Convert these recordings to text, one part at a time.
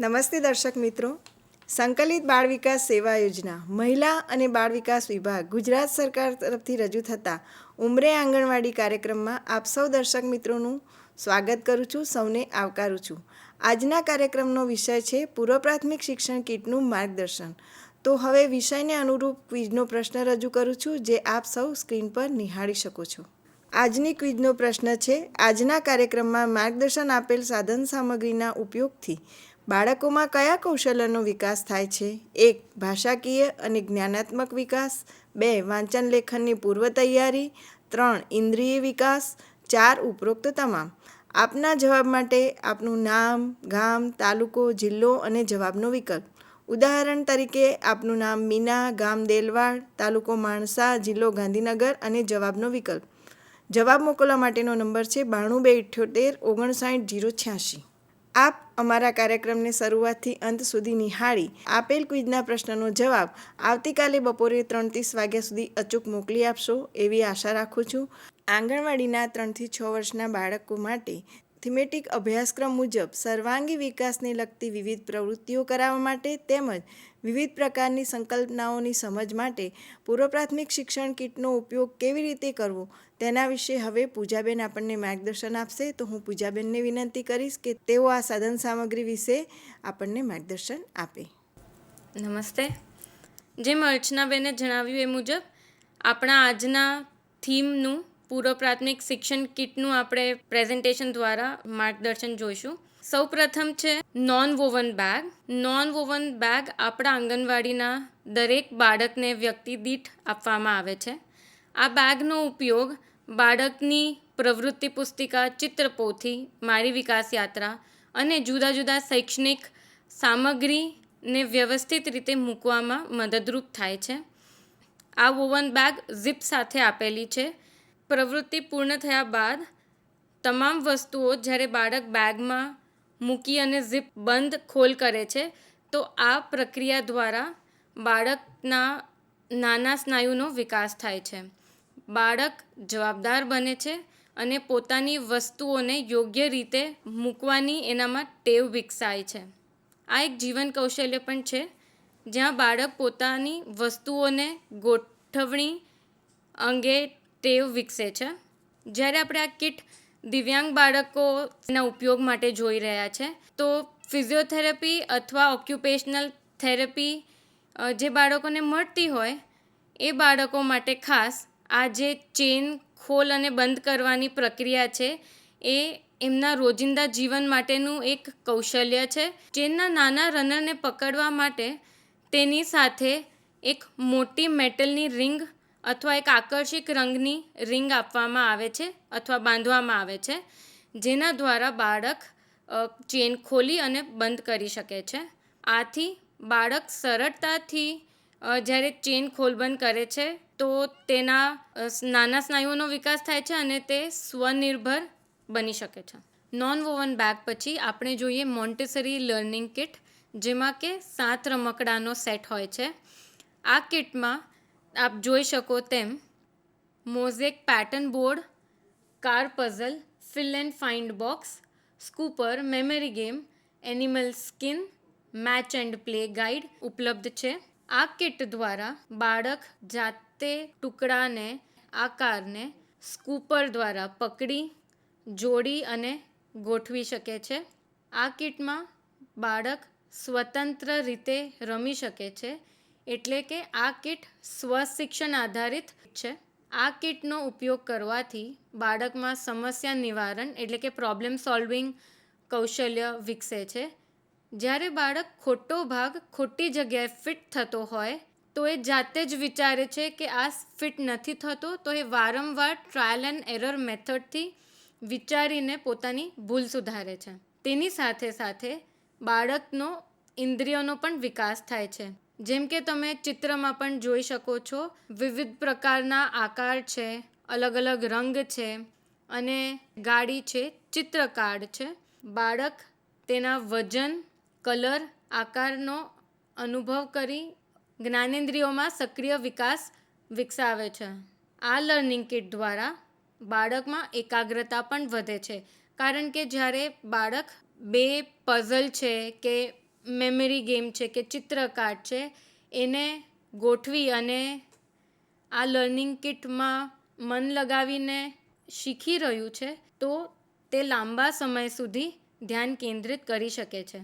નમસ્તે દર્શક મિત્રો. સંકલિત બાળ વિકાસ સેવા યોજના મહિલા અને બાળ વિકાસ વિભાગ ગુજરાત સરકાર તરફથી રજૂ થતા ઉમરે આંગણવાડી કાર્યક્રમમાં આપ સૌ દર્શક મિત્રોનું સ્વાગત કરું છું, સૌને આવકારું છું. આજના કાર્યક્રમનો વિષય છે પૂર્વ પ્રાથમિક શિક્ષણ કીટનું માર્ગદર્શન. તો હવે વિષયને અનુરૂપ ક્વિઝનો પ્રશ્ન રજૂ કરું છું, જે આપ સૌ સ્ક્રીન પર નિહાળી શકો છો. આજની ક્વિઝનો પ્રશ્ન છે: આજના કાર્યક્રમમાં માર્ગદર્શન આપેલ સાધન સામગ્રીના ઉપયોગથી બાળકોમાં કયા કૌશલ્યનો વિકાસ થાય છે? 1. ભાષાકીય અને જ્ઞાનાત્મક વિકાસ. 2. વાંચન લેખનની પૂર્વ તૈયારી. 3. ઇન્દ્રિય વિકાસ. 4. ઉપરોક્ત તમામ. આપના જવાબ માટે આપનું નામ, ગામ, તાલુકો, જિલ્લો અને જવાબનો વિકલ્પ. ઉદાહરણ તરીકે આપનું નામ મીના, ગામ દેલવાડ, તાલુકો માણસા, જિલ્લો ગાંધીનગર અને જવાબનો વિકલ્પ. જવાબ મોકલવા માટેનો નંબર છે 9228759086. આપ અમારા કાર્યક્રમને શરૂઆતથી અંત સુધી નિહાળી આપેલ ક્વિઝના પ્રશ્નનો જવાબ આવતીકાલે બપોરે 3:30 વાગ્યા સુધી અચૂક મોકલી આપશો એવી આશા રાખું છું. આંગણવાડીના 3 થી 6 વર્ષના બાળકો માટે થીમેટિક અભ્યાસક્રમ મુજબ સર્વાંગી વિકાસને લગતી વિવિધ પ્રવૃત્તિઓ કરાવવા માટે તેમજ વિવિધ પ્રકારની સંકલ્પનાઓની સમજ માટે પૂર્વ પ્રાથમિક શિક્ષણ કીટનો ઉપયોગ કેવી રીતે કરવો તેના વિશે હવે પૂજાબેન આપણને માર્ગદર્શન આપશે. તો હું પૂજાબેનને વિનંતી કરીશ કે તેઓ આ સાધન સામગ્રી વિશે આપણને માર્ગદર્શન આપે. નમસ્તે. જેમ અર્ચનાબેને જણાવ્યું એ મુજબ આપણા આજના થીમનું પૂર્વ પ્રાથમિક શિક્ષણ કીટનું આપણે પ્રેઝન્ટેશન દ્વારા માર્ગદર્શન જોઈશું. સૌ પ્રથમ છે non woven bag. Non woven bag આપણા આંગણવાડીના દરેક બાળકને વ્યક્તિ દીઠ આપવામાં આવે છે. આ બેગનો ઉપયોગ બાળકની પ્રવૃત્તિ પુસ્તિકા, ચિત્રપોથી, મારી વિકાસ યાત્રા અને જુદા જુદા શૈક્ષણિક સામગ્રીને વ્યવસ્થિત રીતે મૂકવામાં મદદરૂપ થાય છે. આ વોવન બેગ ઝીપ સાથે આપેલી છે. પ્રવૃત્તિ પૂર્ણ થયા બાદ તમામ વસ્તુઓ જ્યારે બાળક બેગમાં મૂકી અને ઝીપ બંધ ખોલ કરે છે, તો આ પ્રક્રિયા દ્વારા બાળકના નાના સ્નાયુનો વિકાસ થાય છે. બાળક જવાબદાર બને છે અને પોતાની વસ્તુઓને યોગ્ય રીતે મૂકવાની એનામાં ટેવ વિકસાય છે. આ એક જીવન કૌશલ્ય પણ છે, જ્યાં બાળક પોતાની વસ્તુઓને ગોઠવણી અંગે ટેવ વિકસે છે. જ્યારે આપણે આ કીટ દિવ્યાંગ બાળકોના ઉપયોગ માટે જોઈ રહ્યા છે, તો ફિઝિયોથેરાપી અથવા ઓક્યુપેશનલ થેરપી જે બાળકોને મળતી હોય એ બાળકો માટે ખાસ આ જે ચેન ખોલ અને બંધ કરવાની પ્રક્રિયા છે એ એમના રોજિંદા જીવન માટેનું એક કૌશલ્ય છે. ચેનના નાના રનરને પકડવા માટે તેની સાથે એક મોટી મેટલની રિંગ અથવા એક આકર્ષક રંગની રિંગ આપવામાં આવે છે અથવા બાંધવામાં આવે છે, જેના દ્વારા બાળક ચેન ખોલી અને બંધ કરી શકે છે. આથી બાળક સરળતાથી જ્યારે ચેન ખોલબંધ કરે છે તો તેના નાના સ્નાયુઓનો વિકાસ થાય છે અને તે સ્વનિર્ભર બની શકે છે. નોન વોવન બેગ પછી આપણે જોઈએ મોન્ટેસરી લર્નિંગ કિટ, જેમાં કે 7 રમકડાનો સેટ હોય છે. આ કિટમાં આપ જોઈ શકો તેમ mosaic pattern board, car puzzle, fill and find box, scooper, memory game, animal skin, match and play guide ઉપલબ્ધ છે. આ કિટ દ્વારા બાળક જાતે ટુકડાને આકારને સ્કૂપર દ્વારા પકડી, જોડી અને ગોઠવી શકે છે. આ કિટમાં બાળક સ્વતંત્ર રીતે રમી શકે છે, એટલે કે આ કિટ સ્વશિક્ષણ આધારિત છે. આ કિટનો ઉપયોગ કરવાથી બાળકમાં સમસ્યા નિવારણ એટલે કે પ્રોબ્લેમ સોલ્વિંગ કૌશલ્ય વિકસે છે. જ્યારે બાળક ખોટો ભાગ ખોટી જગ્યાએ ફિટ થતો હોય તો એ જાતે જ વિચારે છે કે આ ફિટ નથી થતો, તો એ વારંવાર ટ્રાયલ એન્ડ એરર મેથડથી વિચારીને પોતાની ભૂલ સુધારે છે. તેની સાથે સાથે બાળકનો ઇન્દ્રિયોનો પણ વિકાસ થાય છે. જેમ કે તમે ચિત્રમાં પણ જોઈ શકો છો, વિવિધ પ્રકારના આકાર છે, અલગ અલગ રંગ છે અને ગાડી છે, ચિત્ર કાર્ડ છે. બાળક તેના વજન, કલર, આકારનો અનુભવ કરી જ્ઞાનેન્દ્રિયોમાં સક્રિય વિકાસ વિકસાવે છે. આ લર્નિંગ કિટ દ્વારા બાળકમાં એકાગ્રતા પણ વધે છે, કારણ કે જ્યારે બાળક બે પઝલ છે કે મેમરી ગેમ છે કે ચિત્રકાર્ડ છે એને ગોઠવી અને આ લર્નિંગ કિટમાં મન લગાવીને શીખી રહ્યું છે તો તે લાંબા સમય સુધી ધ્યાન કેન્દ્રિત કરી શકે છે.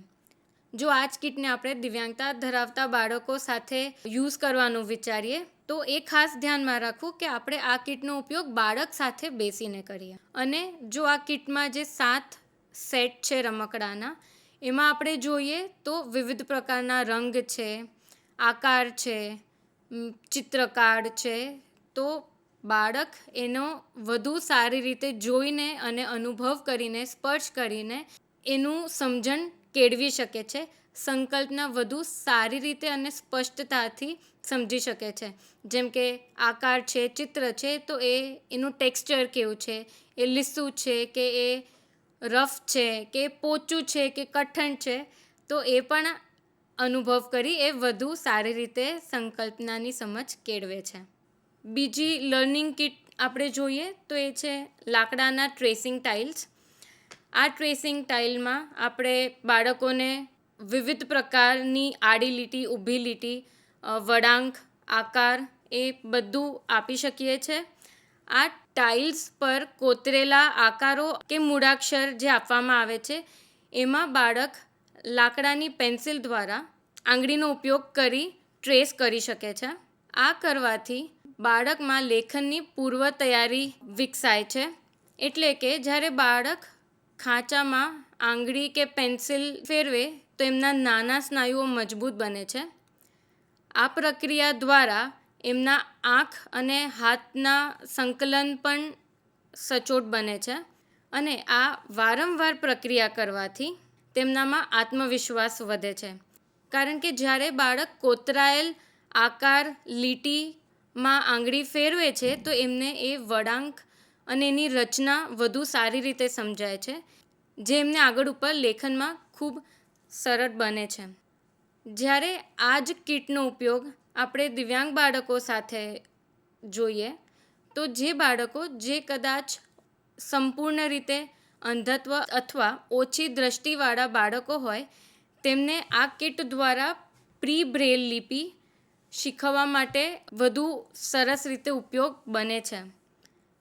જો આ જ કિટને આપણે દિવ્યાંગતા ધરાવતા બાળકો સાથે યુઝ કરવાનું વિચારીએ તો એ ખાસ ધ્યાનમાં રાખવું કે આપણે આ કિટનો ઉપયોગ બાળક સાથે બેસીને કરીએ. અને જો આ કિટમાં જે 7 સેટ છે રમકડાના એમાં આપણે જોઈએ તો વિવિધ પ્રકારના રંગ છે, આકાર છે, ચિત્રકાર્ડ છે, તો બાળક એનો વધુ સારી રીતે જોઈને અને અનુભવ કરીને સ્પર્શ કરીને એનું સમજણ કેળવી શકે છે, સંકલ્પના વધુ સારી રીતે અને સ્પષ્ટતાથી સમજી શકે છે. જેમ કે આકાર છે, ચિત્ર છે, તો એનું ટેક્સચર કેવું છે, એ લીસું છે કે એ રફ છે કે પોચું છે કે કઠણ છે, તો એ પણ અનુભવ કરી એ વધુ સારી રીતે સંકલ્પનાની સમજ કેળવે છે. બીજી લર્નિંગ કિટ આપણે જોઈએ તો એ છે લાકડાના ટ્રેસિંગ ટાઇલ્સ. આ ટ્રેસિંગ ટાઇલમાં આપણે બાળકોને વિવિધ પ્રકારની આડી લીટી, ઊભી લીટી, વળાંક, આકાર એ બધું આપી શકીએ છીએ. આ ટાઇલ્સ પર કોતરેલા આકારો કે મૂળાક્ષર જે આપવામાં આવે છે એમાં બાળક લાકડાની પેન્સિલ દ્વારા આંગળીનો ઉપયોગ કરી ટ્રેસ કરી શકે છે. આ કરવાથી બાળકમાં લેખનની પૂર્વ તૈયારી વિકસાય છે. એટલે કે જ્યારે બાળક ખાંચામાં આંગળી કે પેન્સિલ ફેરવે તો એમના નાના સ્નાયુઓ મજબૂત બને છે. આ પ્રક્રિયા દ્વારા એમના આંખ અને હાથના સંકલન પણ સચોટ બને છે. અને આ વારંવાર પ્રક્રિયા કરવાથી તેમનામાં આત્મવિશ્વાસ વધે છે. કારણ કે જ્યારે બાળક કોતરાયેલ આકાર લીટીમાં આંગળી ફેરવે છે તો એમને એ વળાંક અને એની રચના વધુ સારી રીતે સમજાય છે, જે એમને આગળ ઉપર લેખનમાં ખૂબ સરળ બને છે. જ્યારે આ જ કીટનો ઉપયોગ આપણે દિવ્યાંગ બાળકો સાથે જોઈએ તો જે બાળકો જે કદાચ સંપૂર્ણ રીતે અંધત્વ અથવા ઓછી દ્રષ્ટિવાળા બાળકો હોય તેમને આ કીટ દ્વારા પ્રી બ્રેલ લિપિ શીખવવા માટે વધુ સરસ રીતે ઉપયોગ બને છે.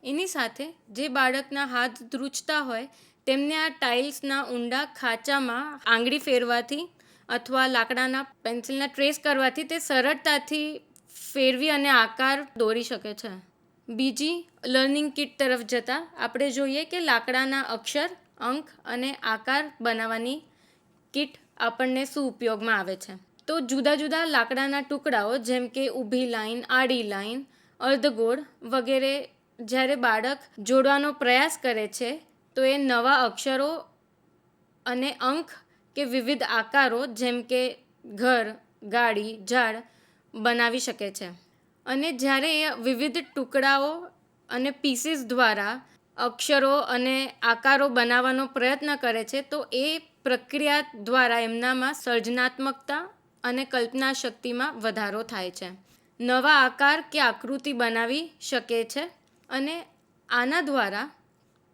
એની સાથે જે બાળકના હાથ ધ્રુજતા હોય તેમને આ ટાઇલ્સના ઊંડા ખાંચામાં આંગળી ફેરવાથી અથવા લાકડાના પેન્સિલના ટ્રેસ કરવાથી તે સરળતાથી ફેરવી અને આકાર દોરી શકે છે. બીજી લર્નિંગ કિટ તરફ જતાં આપણે જોઈએ કે લાકડાના અક્ષર, અંક અને આકાર બનાવવાની કિટ આપણને શું ઉપયોગમાં આવે છે. તો જુદા જુદા લાકડાના ટુકડાઓ જેમ કે ઊભી લાઈન, આડી લાઈન, અર્ધગોળ વગેરે જ્યારે બાળક જોડવાનો પ્રયાસ કરે છે તો એ નવા અક્ષરો અને અંક કે વિવિધ આકારો જેમ કે ઘર, ગાડી, ઝાડ બનાવી શકે છે. અને જ્યારે એ વિવિધ ટુકડાઓ અને પીસીસ દ્વારા અક્ષરો અને આકારો બનાવવાનો પ્રયત્ન કરે છે તો એ પ્રક્રિયા દ્વારા એમનામાં સર્જનાત્મકતા અને કલ્પના શક્તિમાં વધારો થાય છે. નવા આકાર કે આકૃતિ બનાવી શકે છે અને આના દ્વારા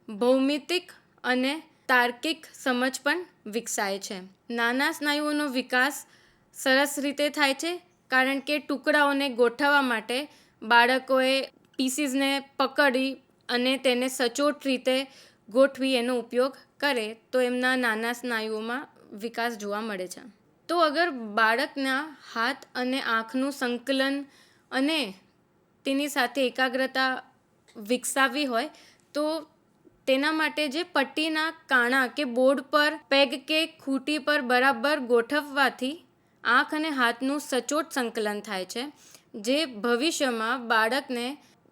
ભૌમિતિક અને તાર્કિક સમજ પણ વિકસાય છે. નાના સ્નાયુઓનો વિકાસ સરસ રીતે થાય છે કારણ કે ટુકડાઓને ગોઠવવા માટે બાળકોએ પીસીસને પકડી અને તેને સચોટ રીતે ગોઠવી એનો ઉપયોગ કરે તો એમના નાના સ્નાયુઓમાં વિકાસ જોવા મળે છે. તો અગર બાળકના હાથ અને આંખનું સંકલન અને તેની સાથે એકાગ્રતા વિકસાવવી હોય તો તેના માટે જે પટ્ટીના કાણા કે બોર્ડ પર પેગ કે ખૂંટી પર બરાબર ગોઠવવાથી આંખ અને હાથનું સચોટ સંકલન થાય છે, જે ભવિષ્યમાં બાળકને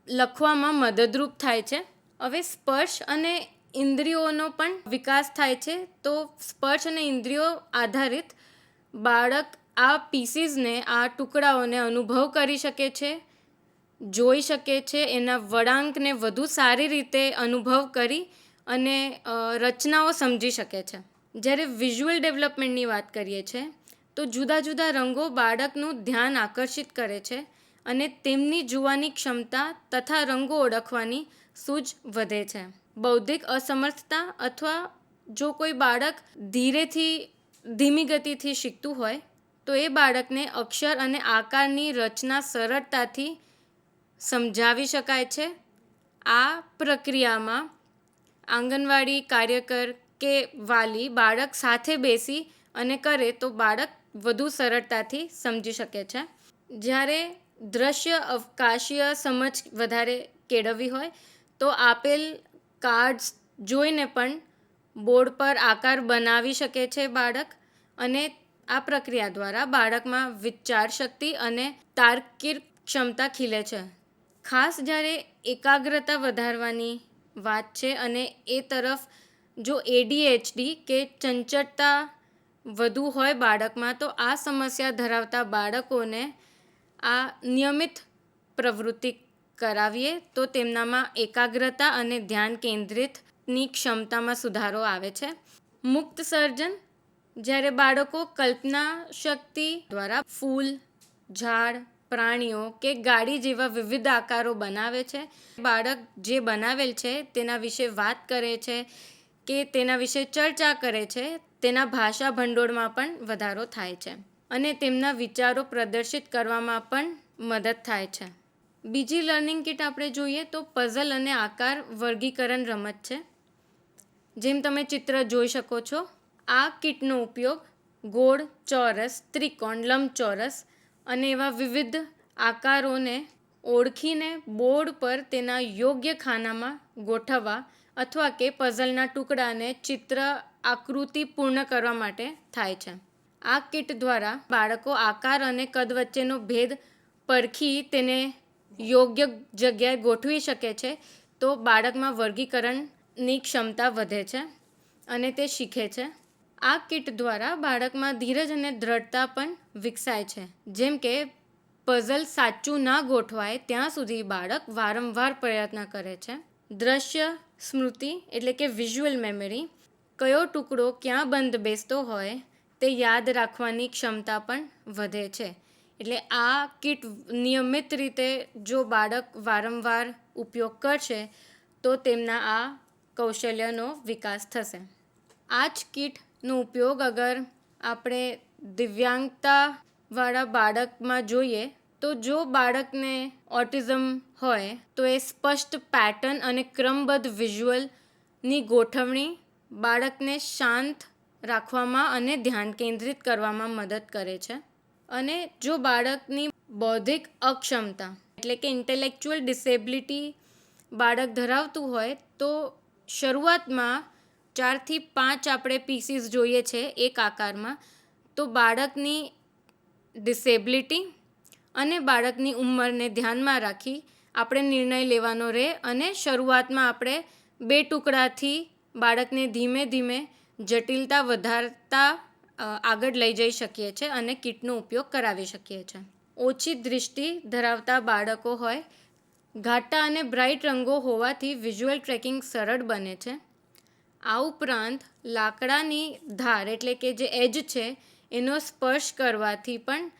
લખવામાં મદદરૂપ થાય છે. હવે સ્પર્શ અને ઇન્દ્રિયોનો પણ વિકાસ થાય છે. તો સ્પર્શ અને ઇન્દ્રિયો આધારિત બાળક આ પીસીસને, આ ટુકડાઓને અનુભવ કરી શકે છે, જોઈ શકે છે, એના વળાંકને વધુ સારી રીતે અનુભવ કરી અને રચનાઓ સમજી શકે છે. જ્યારે વિઝ્યુઅલ ડેવલપમેન્ટની વાત કરીએ છીએ તો જુદા જુદા રંગો બાળકનું ધ્યાન આકર્ષિત કરે છે અને તેમની જોવાની ક્ષમતા તથા રંગો ઓળખવાની સૂઝ વધે છે. બૌદ્ધિક અસમર્થતા અથવા જો કોઈ બાળક ધીરેથી ધીમી ગતિથી શીખતું હોય તો એ બાળકને અક્ષર અને આકારની રચના સરળતાથી સમજાવી શકાય છે. આ પ્રક્રિયામાં આંગણવાડી કાર્યકર કે વાલી બાળક સાથે બેસી અને કરે તો બાળક વધુ સરળતાથી સમજી શકે છે. જ્યારે દ્રશ્ય અવકાશીય સમજ વધારે કેળવવી હોય તો આપેલ કાર્ડ્સ જોઈને પણ બોર્ડ પર આકાર બનાવી શકે છે બાળક, અને આ પ્રક્રિયા દ્વારા બાળકમાં વિચાર શક્તિ અને તાર્કિક ક્ષમતા ખીલે છે. ખાસ જ્યારે એકાગ્રતા વધારવાની વાત છે અને એ તરફ જો ADHD કે ચંચળતા વધુ હોય બાળકમાં, તો આ સમસ્યા ધરાવતા બાળકોને આ નિયમિત પ્રવૃત્તિ કરાવીએ તો તેમનામાં એકાગ્રતા અને ધ્યાન કેન્દ્રિતની ક્ષમતામાં સુધારો આવે છે. મુક્ત સર્જન, જ્યારે બાળકો કલ્પના શક્તિ દ્વારા ફૂલ, ઝાડ, પ્રાણીઓ કે ગાડી જેવા વિવિધ આકારો બનાવે છે. બાળક જે બનાવેલ છે તેના વિશે વાત કરે છે કે તેના વિશે ચર્ચા કરે છે, તેના ભાષા ભંડોળમાં પણ વધારો થાય છે અને તેમના વિચારો પ્રદર્શિત કરવામાં પણ મદદ થાય છે. બીજી લર્નિંગ કિટ આપણે જોઈએ તો પઝલ અને આકાર વર્ગીકરણ રમત છે. જેમ તમે ચિત્ર જોઈ શકો છો, આ કિટનો ઉપયોગ ગોળ, ચોરસ, ત્રિકોણ, લંબચોરસ અને એવા વિવિધ આકારોને ઓળખીને બોર્ડ પર તેના યોગ્ય ખાનામાં ગોઠવવા અથવા કે પઝલના ટુકડાને ચિત્ર આકૃતિ પૂર્ણ કરવા માટે થાય છે. આ કિટ દ્વારા બાળકો આકાર અને કદ વચ્ચેનો ભેદ પરખી તેને યોગ્ય જગ્યાએ ગોઠવી શકે છે, તો બાળકમાં વર્ગીકરણની ક્ષમતા વધે છે અને તે શીખે છે. આ કિટ દ્વારા બાળકમાં ધીરજ અને દ્રઢતા પણ વિકસાય છે. જેમ કે પઝલ સાચું ના ગોઠવાય ત્યાં સુધી બાળક વારંવાર પ્રયત્ન કરે છે. દ્રશ્ય સ્મૃતિ એટલે કે વિઝ્યુઅલ મેમરી, કયો ટુકડો ક્યાં બંધ બેસતો હોય તે યાદ રાખવાની ક્ષમતા પણ વધે છે. એટલે આ કિટ નિયમિત રીતે જો બાળક વારંવાર ઉપયોગ કરશે તો તેમના આ કૌશલ્યનો વિકાસ થશે. આ જ કિટનો ઉપયોગ અગર આપણે દિવ્યાંગતાવાળા બાળકમાં જોઈએ તો જો બાળકને ઓટિઝમ હોય તો એ સ્પષ્ટ પેટર્ન અને ક્રમબદ્ધ વિઝ્યુઅલની ગોઠવણી બાળકને શાંત રાખવામાં અને ધ્યાન કેન્દ્રિત કરવામાં મદદ કરે છે. અને જો બાળકની બૌદ્ધિક અક્ષમતા એટલે કે ઇન્ટેલેક્ચ્યુઅલ ડિસેબિલિટી બાળક ધરાવતું હોય તો શરૂઆતમાં 4 થી 5 આપણે પીસીસ જોઈએ છે એક આકારમાં, તો બાળકની ડિસેબિલિટી અને બાળકની ઉંમરને ધ્યાનમાં રાખી આપણે નિર્ણય લેવાનો રહે અને શરૂઆતમાં આપણે 2 ટુકડાથી બાળકને ધીમે ધીમે જટિલતા વધારતા આગળ લઈ જઈ શકીએ છીએ અને કિટનો ઉપયોગ કરાવી શકીએ છીએ. ઓછી દૃષ્ટિ ધરાવતા બાળકો હોય, ઘાટા અને બ્રાઇટ રંગો હોવાથી વિઝ્યુઅલ ટ્રેકિંગ સરળ બને છે. આ ઉપરાંત લાકડાની ધાર એટલે કે જે એજ છે એનો સ્પર્શ કરવાથી પણ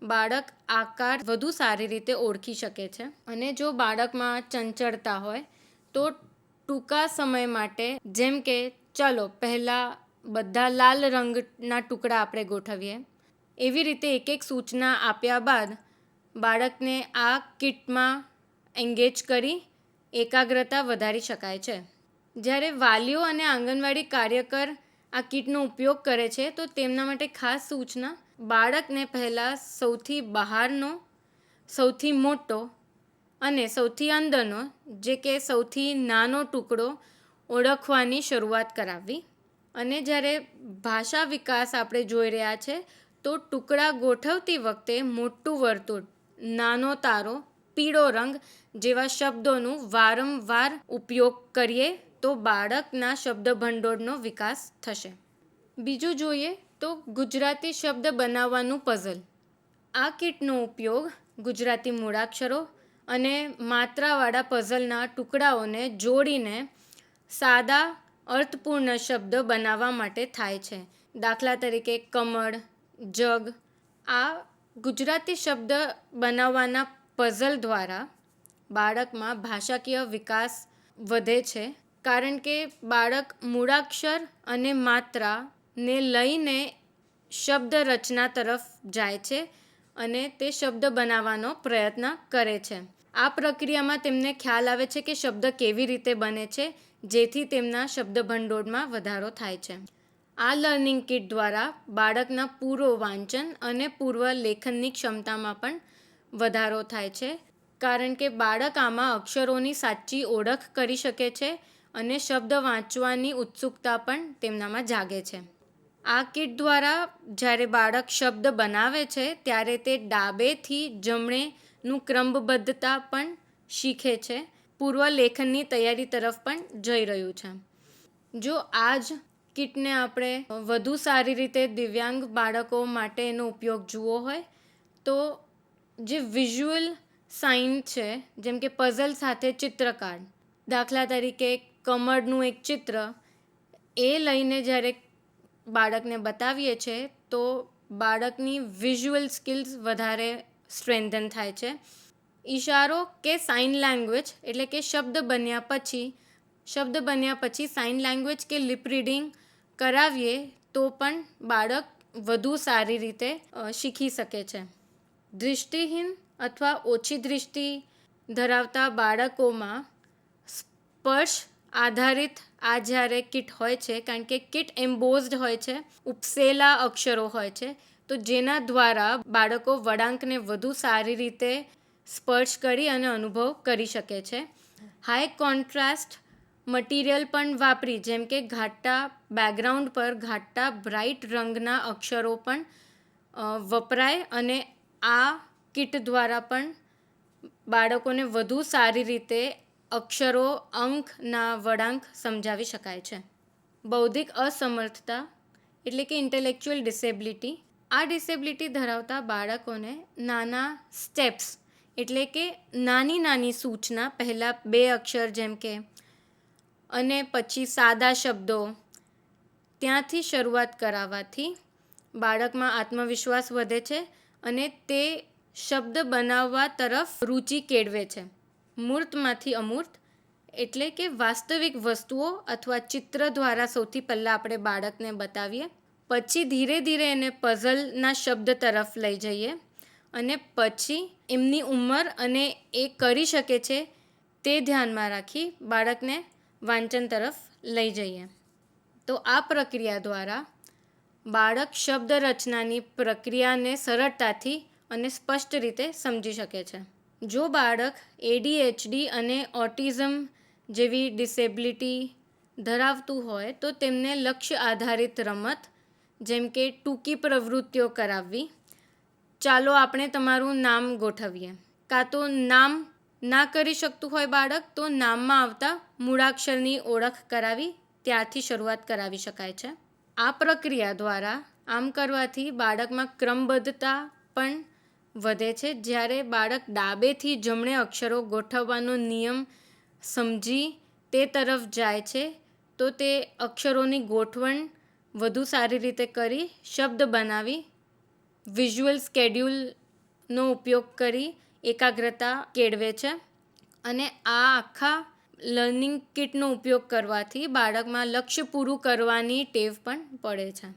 બાળક આકાર વધુ સારી રીતે ઓળખી શકે છે. અને જો બાળકમાં ચંચળતા હોય તો ટૂંકા સમય માટે, જેમ કે ચલો પહેલાં બધા લાલ રંગના ટુકડા આપણે ગોઠવીએ, એવી રીતે એક એક સૂચના આપ્યા બાદ બાળકને આ કિટમાં એન્ગેજ કરી એકાગ્રતા વધારી શકાય છે. જ્યારે વાલીઓ અને આંગણવાડી કાર્યકર આ કિટનો ઉપયોગ કરે છે તો તેમના માટે ખાસ સૂચના: બાળકને પહેલાં સૌથી બહારનો, સૌથી મોટો અને સૌથી અંદરનો જે કે સૌથી નાનો ટુકડો ઓળખવાની શરૂઆત કરાવવી. અને જ્યારે ભાષા વિકાસ આપણે જોઈ રહ્યા છે તો ટુકડા ગોઠવતી વખતે મોટું વર્તુળ, નાનો તારો, પીળો રંગ જેવા શબ્દોનું વારંવાર ઉપયોગ કરીએ તો બાળકના શબ્દભંડોળનો વિકાસ થશે. બીજું જોઈએ તો ગુજરાતી શબ્દ બનાવવાનું પઝલ. આ કિટનો ઉપયોગ ગુજરાતી મૂળાક્ષરો અને માત્રાવાળા પઝલના ટુકડાઓને જોડીને સાદા અર્થપૂર્ણ શબ્દ બનાવવા માટે થાય છે. દાખલા તરીકે કમળ, જગ. આ ગુજરાતી શબ્દ બનાવવાના પઝલ દ્વારા બાળકમાં ભાષાકીય વિકાસ વધે છે, કારણ કે બાળક મૂળાક્ષર અને માત્રાને લઈને શબ્દ રચના તરફ જાય છે અને તે શબ્દ બનાવવાનો પ્રયત્ન કરે છે. આ પ્રક્રિયામાં તેમને ખ્યાલ આવે છે કે શબ્દ કેવી રીતે બને છે, જેથી તેમના શબ્દ ભંડોળમાં વધારો થાય છે. આ લર્નિંગ કિટ દ્વારા બાળકના પૂર્વ વાંચન અને પૂર્વ લેખનની ક્ષમતામાં પણ વધારો થાય છે, કારણ કે બાળક આમાં અક્ષરોની સાચી ઓળખ કરી શકે છે અને શબ્દ વાંચવાની ઉત્સુકતા પણ તેમનામાં જાગે છે. આ કિટ દ્વારા જ્યારે બાળક શબ્દ બનાવે છે ત્યારે તે ડાબેથી જમણેનું ક્રમબદ્ધતા પણ શીખે છે. પૂર્વ લેખનની તૈયારી તરફ પણ જઈ રહ્યું છે. જો આ જ કિટને આપણે વધુ સારી રીતે દિવ્યાંગ બાળકો માટે એનો ઉપયોગ જોવો હોય તો જે વિઝ્યુઅલ સાઇન છે, જેમ કે પઝલ સાથે ચિત્રકાર્ડ, દાખલા તરીકે કમળનું એક ચિત્ર, એ લઈને જ્યારે બાળકને બતાવીએ છીએ તો બાળકની વિઝ્યુઅલ સ્કિલ્સ વધારે સ્ટ્રેન્થન થાય છે. ઇશારો કે સાઇન લેંગ્વેજ એટલે કે શબ્દ બન્યા પછી સાઇન લેંગ્વેજ કે લિપ રીડિંગ કરાવીએ તો પણ બાળક વધુ સારી રીતે શીખી શકે છે. દૃષ્ટિહીન અથવા ઓછી દૃષ્ટિ ધરાવતા બાળકોમાં સ્પર્શ આધારિત આ જ્યારે કિટ હોય છે, કારણ કે કિટ એમ્બોઝડ હોય છે, ઉપસેલા અક્ષરો હોય છે, તો જેના દ્વારા બાળકો વળાંકને વધુ સારી રીતે સ્પર્શ કરી અને અનુભવ કરી શકે છે. હાઈ કોન્ટ્રાસ્ટ મટીરિયલ પણ વાપરી, જેમ કે ઘાટા બેકગ્રાઉન્ડ પર ઘાટા બ્રાઇટ રંગના અક્ષરો પણ વપરાય અને આ કિટ દ્વારા પણ બાળકોને વધુ સારી રીતે અક્ષરો, અંકના વળાંક સમજાવી શકાય છે. બૌદ્ધિક અસમર્થતા એટલે કે ઇન્ટેલેક્ચ્યુઅલ ડિસેબિલિટી. આ ડિસેબિલિટી ધરાવતા બાળકોને નાના સ્ટેપ્સ એટલે કે નાની સૂચના, પહેલાં 2 અક્ષર જેમ કે અને પછી સાદા શબ્દો, ત્યાંથી શરૂઆત કરાવવાથી બાળકમાં આત્મવિશ્વાસ વધે છે અને તે શબ્દ બનાવવા તરફ રુચિ કેળવે છે. મૂર્તમાંથી અમૂર્ત એટલે કે વાસ્તવિક વસ્તુઓ અથવા ચિત્ર દ્વારા સૌથી પહેલાં આપણે બાળકને બતાવીએ, પછી ધીરે ધીરે એને પઝલના શબ્દ તરફ લઈ જઈએ અને પછી એમની ઉંમર અને એ કરી શકે છે તે ધ્યાનમાં રાખી બાળકને વાંચન તરફ લઈ જઈએ. તો આ પ્રક્રિયા દ્વારા બાળક શબ્દ રચનાની પ્રક્રિયાને સરળતાથી અને સ્પષ્ટ રીતે સમજી શકે છે. જો બાળક ADHD અને ઓટિઝમ જેવી ડિસેબિલિટી ધરાવતું હોય તો તેમને લક્ષ્ય આધારિત રમત, જેમ કે ટૂંકી પ્રવૃત્તિઓ કરાવવી. ચાલો આપણે તમારું નામ ગોઠવીએ, કાં તો નામ ના કરી શકતું હોય બાળક તો નામમાં આવતા મૂળાક્ષરની ઓળખ કરાવી ત્યારથી શરૂઆત કરાવી શકાય છે. આ પ્રક્રિયા દ્વારા આમ કરવાથી બાળકમાં ક્રમબદ્ધતા પણ વધે છે. જ્યારે બાળક ડાબેથી જમણે અક્ષરો ગોઠવવાનો નિયમ સમજી તે તરફ જાય છે તો તે અક્ષરોની ગોઠવણ વધુ સારી રીતે કરી શબ્દ બનાવી વિઝ્યુઅલ સ્કેડ્યુલનો ઉપયોગ કરી એકાગ્રતા કેળવે છે અને આ આખા લર્નિંગ કિટનો ઉપયોગ કરવાથી બાળકમાં લક્ષ્ય પૂરું કરવાની ટેવ પણ પડે છે.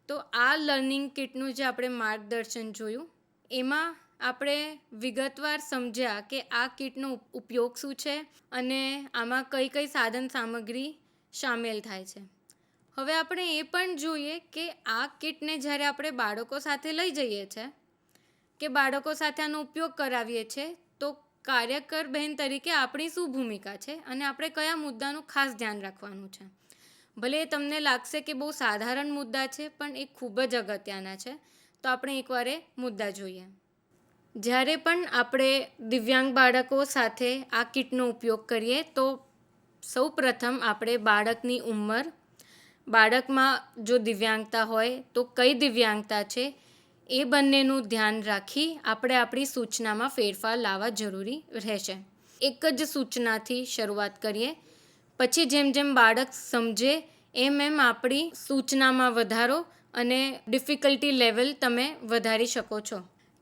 તો આ લર્નિંગ કિટનું જે આપણે માર્ગદર્શન જોયું એમાં આપણે વિગતવાર સમજ્યા કે આ કિટનો ઉપયોગ શું છે અને આમાં કઈ સાધન સામગ્રી સામેલ થાય છે. હવે આપણે એ પણ જોઈએ કે આ કિટને જ્યારે આપણે બાળકો સાથે લઈ જઈએ છીએ કે બાળકો સાથે આનો ઉપયોગ કરાવીએ છીએ તો કાર્યકર બહેન તરીકે આપણી શું ભૂમિકા છે અને આપણે કયા મુદ્દાનું ખાસ ધ્યાન રાખવાનું છે. ભલે એ તમને લાગશે કે બહુ સાધારણ મુદ્દા છે, પણ એ ખૂબ જ અગત્યના છે. તો આપણે એકવાર એ મુદ્દા જોઈએ. જ્યારે પણ આપણે દિવ્યાંગ બાળકો સાથે આ કિટનો ઉપયોગ કરીએ તો સૌ પ્રથમ આપણે બાળકની ઉંમર, બાળકમાં જો દિવ્યાંગતા હોય તો કઈ દિવ્યાંગતા છે એ બંનેનું ધ્યાન રાખી આપણે આપણી સૂચનામાં ફેરફાર લાવવા જરૂરી રહેશે. એક જ સૂચનાથી શરૂઆત કરીએ, પછી જેમ બાળક સમજે એમ આપણી સૂચનામાં વધારો અને ડિફિકલ્ટી લેવલ તમે વધારી શકો છો.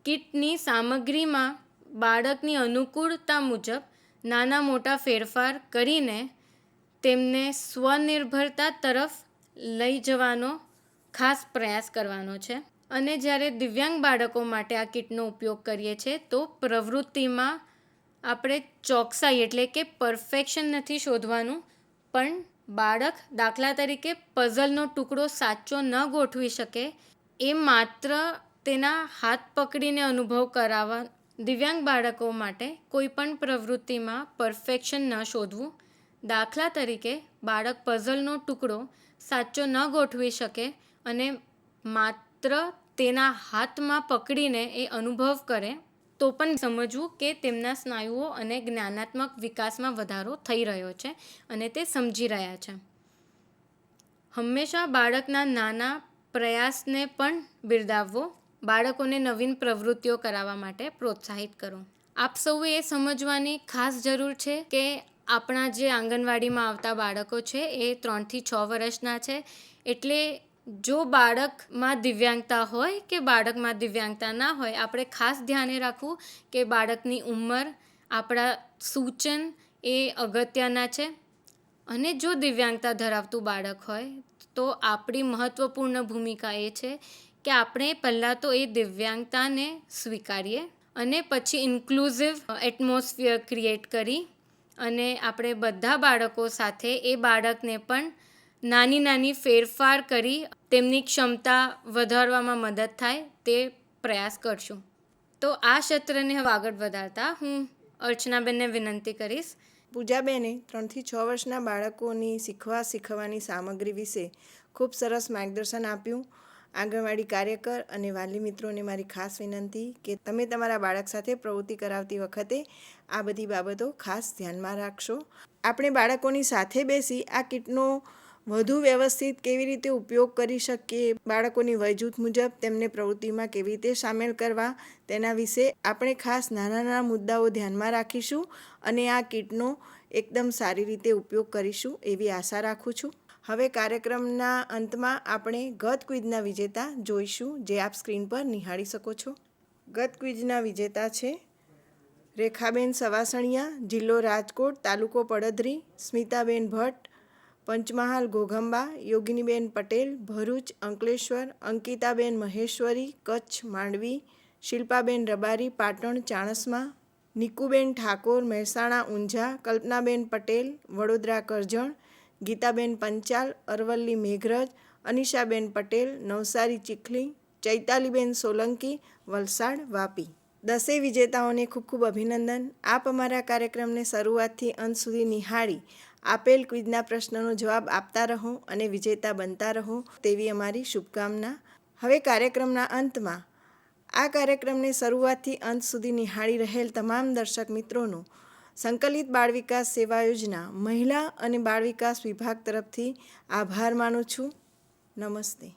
કિટની સામગ્રીમાં બાળકની અનુકૂળતા મુજબ નાના મોટા ફેરફાર કરીને તેમને સ્વનિર્ભરતા તરફ લઈ જવાનો ખાસ પ્રયાસ કરવાનો છે. અને જ્યારે દિવ્યાંગ બાળકો માટે આ કીટનો ઉપયોગ કરીએ છીએ તો પ્રવૃત્તિમાં આપણે ચોકસાઈ એટલે કે પરફેક્શન નથી શોધવાનું, પણ બાળક દાખલા તરીકે પઝલનો ટુકડો સાચો ન ગોઠવી શકે એ માત્ર તેના હાથ પકડીને અનુભવ કરાવવા. દિવ્યાંગ બાળકો માટે કોઈ પણ પ્રવૃત્તિમાં પરફેક્શન ન શોધવું. દાખલા તરીકે બાળક પઝલનો ટુકડો સાચો ન ગોઠવી શકે અને માત્ર તેના હાથમાં પકડીને એ અનુભવ કરે તો પણ સમજવું કે તેમના સ્નાયુઓ અને જ્ઞાનાત્મક વિકાસમાં વધારો થઈ રહ્યો છે અને તે સમજી રહ્યા છે. હંમેશા બાળકના નાના પ્રયાસને પણ બિરદાવવો. બાળકોને નવીન પ્રવૃત્તિઓ કરાવવા માટે પ્રોત્સાહિત કરો. આપ સૌએ એ સમજવાની ખાસ જરૂર છે કે આપણા જે આંગણવાડીમાં આવતા બાળકો છે એ 3 થી 6 વર્ષના છે. એટલે જો બાળકમાં દિવ્યાંગતા હોય કે બાળકમાં દિવ્યાંગતા ના હોય, આપણે ખાસ ધ્યાને રાખવું કે બાળકની ઉંમર, આપણા સૂચન એ અગત્યના છે. અને જો દિવ્યાંગતા ધરાવતું બાળક હોય તો આપણી મહત્ત્વપૂર્ણ ભૂમિકા એ છે કે આપણે પહેલાં તો એ દિવ્યાંગતાને સ્વીકારીએ અને પછી ઇન્ક્લુઝિવ એટમોસ્ફિયર ક્રિએટ કરી અને આપણે બધા બાળકો સાથે એ બાળકને પણ નાની ફેરફાર કરી તેમની ક્ષમતા વધારવામાં મદદ થાય તે પ્રયાસ કરશું. તો આ ક્ષેત્રને હવે આગળ વધારતા હું અર્ચનાબેનને વિનંતી કરીશ. પૂજાબેને 3 થી 6 વર્ષના બાળકોની શીખવાની સામગ્રી વિશે ખૂબ સરસ માર્ગદર્શન આપ્યું. આંગણવાડી કાર્યકર અને વાલી મિત્રોને મારી ખાસ વિનંતી કે તમે તમારા બાળક સાથે પ્રવૃત્તિ કરાવતી વખતે આ બધી બાબતો ખાસ ધ્યાનમાં રાખશો. આપણે બાળકોની સાથે બેસી આ કીટનો વધુ વ્યવસ્થિત કેવી રીતે ઉપયોગ કરી શકીએ, બાળકોની વયજૂથ મુજબ તેમને પ્રવૃત્તિમાં કેવી રીતે સામેલ કરવા, તેના વિશે આપણે ખાસ નાના મુદ્દાઓ ધ્યાનમાં રાખીશું અને આ કીટનો એકદમ સારી રીતે ઉપયોગ કરીશું એવી આશા રાખું છું. હવે કાર્યક્રમના અંતમાં આપણે ગત ક્વિઝના વિજેતા જોઈશું, જે આપ સ્ક્રીન પર નિહાળી શકો છો. ગત ક્વિઝના વિજેતા છે રેખાબેન સવાસણિયા, જિલ્લો રાજકોટ, તાલુકો પડધરી, સ્મિતાબેન ભટ્ટ, પંચમહાલ ઘોઘંબા, યોગિનીબેન પટેલ, ભરૂચ અંકલેશ્વર, અંકિતાબેન મહેશ્વરી, કચ્છ માંડવી, શિલ્પાબેન રબારી, પાટણ ચાણસ્મા, નિકુબેન ઠાકોર, મહેસાણા ઊંઝા, કલ્પનાબેન પટેલ, વડોદરા કરજણ, ગીતાબેન પંચાલ, અરવલ્લી મેઘરજ, અનિશાબેન પટેલ, નવસારી ચીખલી, ચૈતાલીબેન સોલંકી, વલસાડ વાપી. 10 વિજેતાઓને ખૂબ ખૂબ અભિનંદન. આપ અમારા કાર્યક્રમને શરૂઆતથી અંત સુધી નિહાળી આપેલ ક્વિઝના પ્રશ્નનો જવાબ આપતા રહો અને વિજેતા બનતા રહો તેવી અમારી શુભકામના. હવે કાર્યક્રમના અંતમાં આ કાર્યક્રમને શરૂઆતથી અંત સુધી નિહાળી રહેલ તમામ દર્શક મિત્રોનું સંકલિત બાળ વિકાસ સેવા યોજના મહિલા અને બાળ વિકાસ વિભાગ તરફથી આભાર માનું છું. નમસ્તે.